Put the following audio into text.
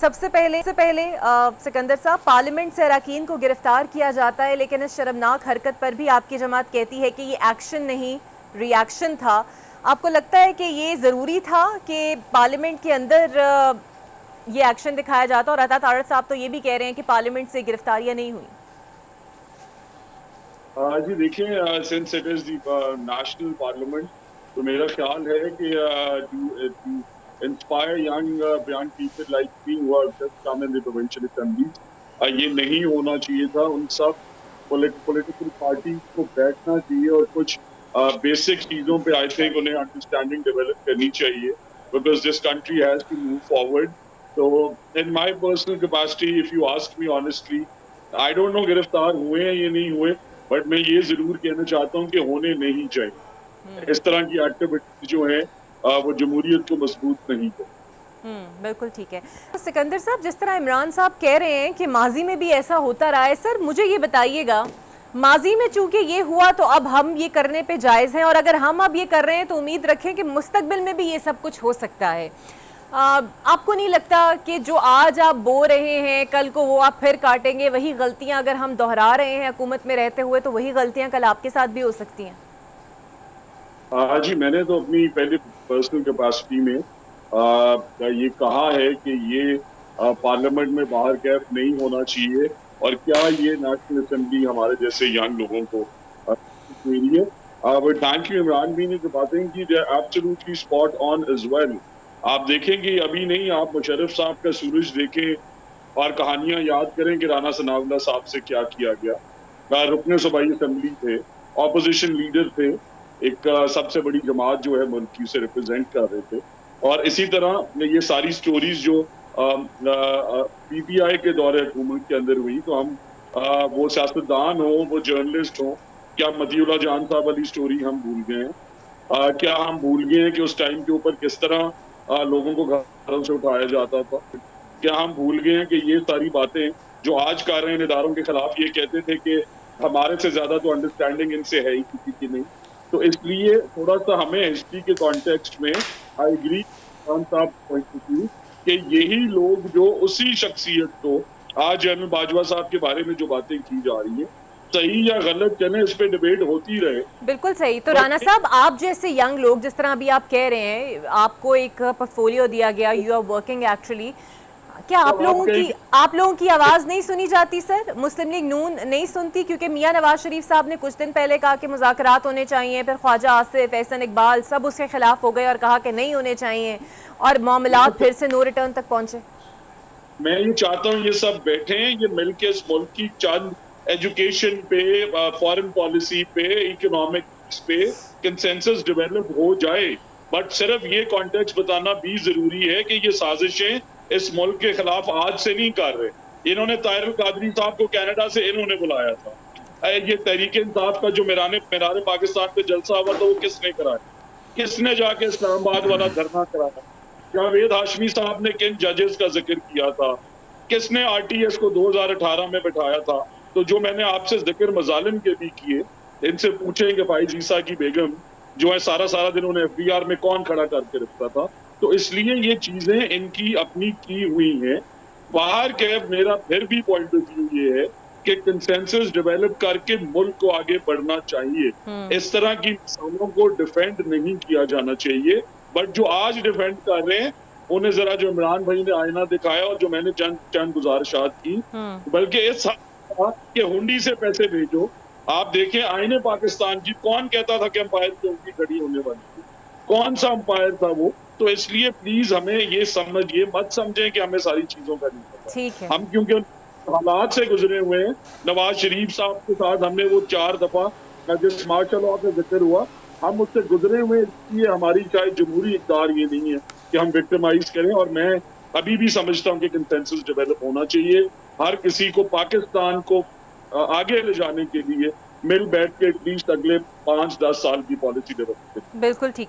सबसे पहले सिकंदर साहब, पार्लियामेंट से अरकान को गिरफ्तार किया जाता है, लेकिन इस शर्मनाक हरकत पर भी आपकी जमात कहती है कि ये एक्शन नहीं, रिएक्शन था। आपको लगता है कि ये ज़रूरी था कि पार्लियामेंट के अंदर ये एक्शन दिखाया जाता? और अता तारड़ साहब तो ये भी कह रहे हैं कि पार्लियामेंट से गिरफ्तारियां नहीं हुई। जी देखिए, since it is the national parliament, तो मेरा ख्याल है कि to inspire young people like me who have just come in the provincial assemblies, ये नहीं होना चाहिए था। उन सब पॉलिटिकल पार्टी को बैठना चाहिए और कुछ बेसिक चीजों पे आई थिंक उन्हें अंडरस्टैंडिंग डेवलप करनी चाहिए, because this country has to move forward. तो in my personal capacity, if you ask me honestly, I don't know गिरफ्तार हुए हैं या नहीं हुए, बट मैं ये जरूर कहना चाहता हूँ कि होने नहीं चाहिए। इस तरह की एक्टिविटी जो है वो जमहूरियत को मजबूत नहीं है। बिल्कुल ठीक है। तो सिकंदर साहब, जिस तरह इमरान साहब कह रहे हैं कि माजी में भी ऐसा होता रहा है, सर मुझे ये बताइएगा, माजी में चूंकि ये हुआ तो अब हम ये करने पे जायज़ हैं, और अगर हम अब ये कर रहे हैं तो उम्मीद रखें कि मुस्तकबिल में भी ये सब कुछ हो सकता है। आपको नहीं लगता कि जो आज आप बो रहे हैं कल को वो आप फिर काटेंगे? वही गलतियां अगर हम दोहरा रहे हैं हुकूमत में रहते हुए, तो वही गलतियां कल आपके साथ भी हो सकती हैं। जी, मैंने तो अपनी पहले पर्सनल कैपेसिटी में ये कहा है कि ये पार्लियामेंट में बाहर कैफ नहीं होना चाहिए, और क्या ये नेशनल असेंबली हमारे जैसे यंग लोगों को मेरी है। बट थैंक यू इमरान भी ने जो बातें की, they are absolutely spot on as well. आप देखेंगे अभी नहीं, आप मुशर्रफ साहब का सूरज देखें और कहानियां याद करें कि राना सनाउल्लाह साहब से क्या किया गया। रुकने सूबाई असेंबली थे, ऑपोजिशन लीडर थे, एक सबसे बड़ी जमात जो है मुल्क की, उसे रिप्रेजेंट कर रहे थे। और इसी तरह ये सारी स्टोरीज जो पीटीआई के दौरे हुकूमत के अंदर हुई, तो हम वो सियासतदान हो, वो जर्नलिस्ट हो, क्या मतीउल्लाह जान साहब वाली स्टोरी हम भूल गए हैं? क्या हम भूल गए हैं कि उस टाइम के ऊपर किस तरह लोगों को घरों से उठाया जाता था? क्या हम भूल गए हैं कि ये सारी बातें जो आज कर रहे हैं इदारों के खिलाफ, ये कहते थे कि हमारे से ज्यादा तो अंडरस्टैंडिंग इनसे है ही किसी की नहीं। तो इसलिए थोड़ा सा हमें हिस्ट्री के कॉन्टेक्स्ट में, आई एग्री साहब पॉइंट ऑफ व्यू, कि यही लोग जो उसी शख्सियत को आज जनरल बाजवा साहब के बारे में जो बातें की जा रही है, सही या गलत, चले इस पे डिबेट होती रहे। बिल्कुल सही। तो राना साहब, आप जैसे यंग लोग, जिस तरह अभी आप कह रहे हैं, आपको एक पोर्टफोलियो दिया गया, यू आर वर्किंग एक्चुअली, क्या आप लोगों की आवाज़ नहीं सुनी जाती सर? मुस्लिम लीग नून नहीं सुनती? क्योंकि मियां नवाज शरीफ साहब ने कुछ दिन पहले कहा कि मुज़ाकरात होने चाहिए, फिर ख्वाजा आसिफ, एहसन इकबाल सब उसके खिलाफ हो गए और कहा कि नहीं होने चाहिए, और मामलात फिर से नो रिटर्न तक पहुंचे। मैं ये चाहता हूँ ये सब बैठे हैं, ये मिलके इस मुल्क की चंद एजुकेशन पे, फॉरेन पॉलिसी पे, इकोनॉमिक्स पे कंसेंसस डेवलप हो जाए। बट सिर्फ ये कॉन्टेक्स्ट बताना भी जरूरी है कि ये साजिशें इस मुल्क के खिलाफ आज से नहीं कर रहे। इन्होंने ताहिर कादरी साहब को कनाडा से इन्होंने बुलाया था। ये तहरीक इंसाफ का जो मीराने पाकिस्तान पे जलसा हुआ था, वो किसने कराया? किसने जाके इस्लामाबाद वाला धरना कराया? जावेद हाशमी साहब ने किन जजेस का जिक्र किया था? किसने आरटीएस को 2018 में बिठाया था? तो जो मैंने आपसे जिक्र मजालिम के भी किए, इनसे पूछेंगे फाइज ईसा की बेगम जो है सारा सारा दिन उन्हें एफबीआर में कौन खड़ा करके रखता था। तो इसलिए ये चीजें इनकी अपनी की हुई हैं। बाहर के मेरा फिर भी पॉइंट ऑफ व्यू ये है कि कंसेंसस डेवलप करके मुल्क को आगे बढ़ना चाहिए। इस तरह की मिसालों को डिफेंड नहीं किया जाना चाहिए। बट जो आज डिफेंड कर रहे हैं, उन्हें जरा जो इमरान भाई ने आईना दिखाया और जो मैंने चंद गुजारिशात की, बल्कि इस कि हुंडी से पैसे भेजो। आप देखें आईने पाकिस्तान की, कौन कहता था कि अंपायर की हुंडी खड़ी होने वाली थी? कौन सा अंपायर था वो? तो इसलिए प्लीज हमें ये मत समझें कि हमें सारी चीजों का नहीं पता। ठीक है। हम क्योंकि हालात से गुजरे हुए हैं, नवाज शरीफ साहब के साथ हमने वो 4 दफा जिस मार्शल लॉ का जिक्र हुआ, हम उससे गुजरे हुए, इसलिए हमारी चाहे जमहूरी इक़्तिदार ये नहीं है कि हम विक्टिमाइज करें। और मैं अभी भी समझता हूँ कि कंसेंसस डेवलप होना चाहिए। हर किसी को पाकिस्तान को आगे ले जाने के लिए मिल बैठ के एटलीस्ट अगले 5-10 साल की पॉलिसी डेवलप करें। बिल्कुल ठीक।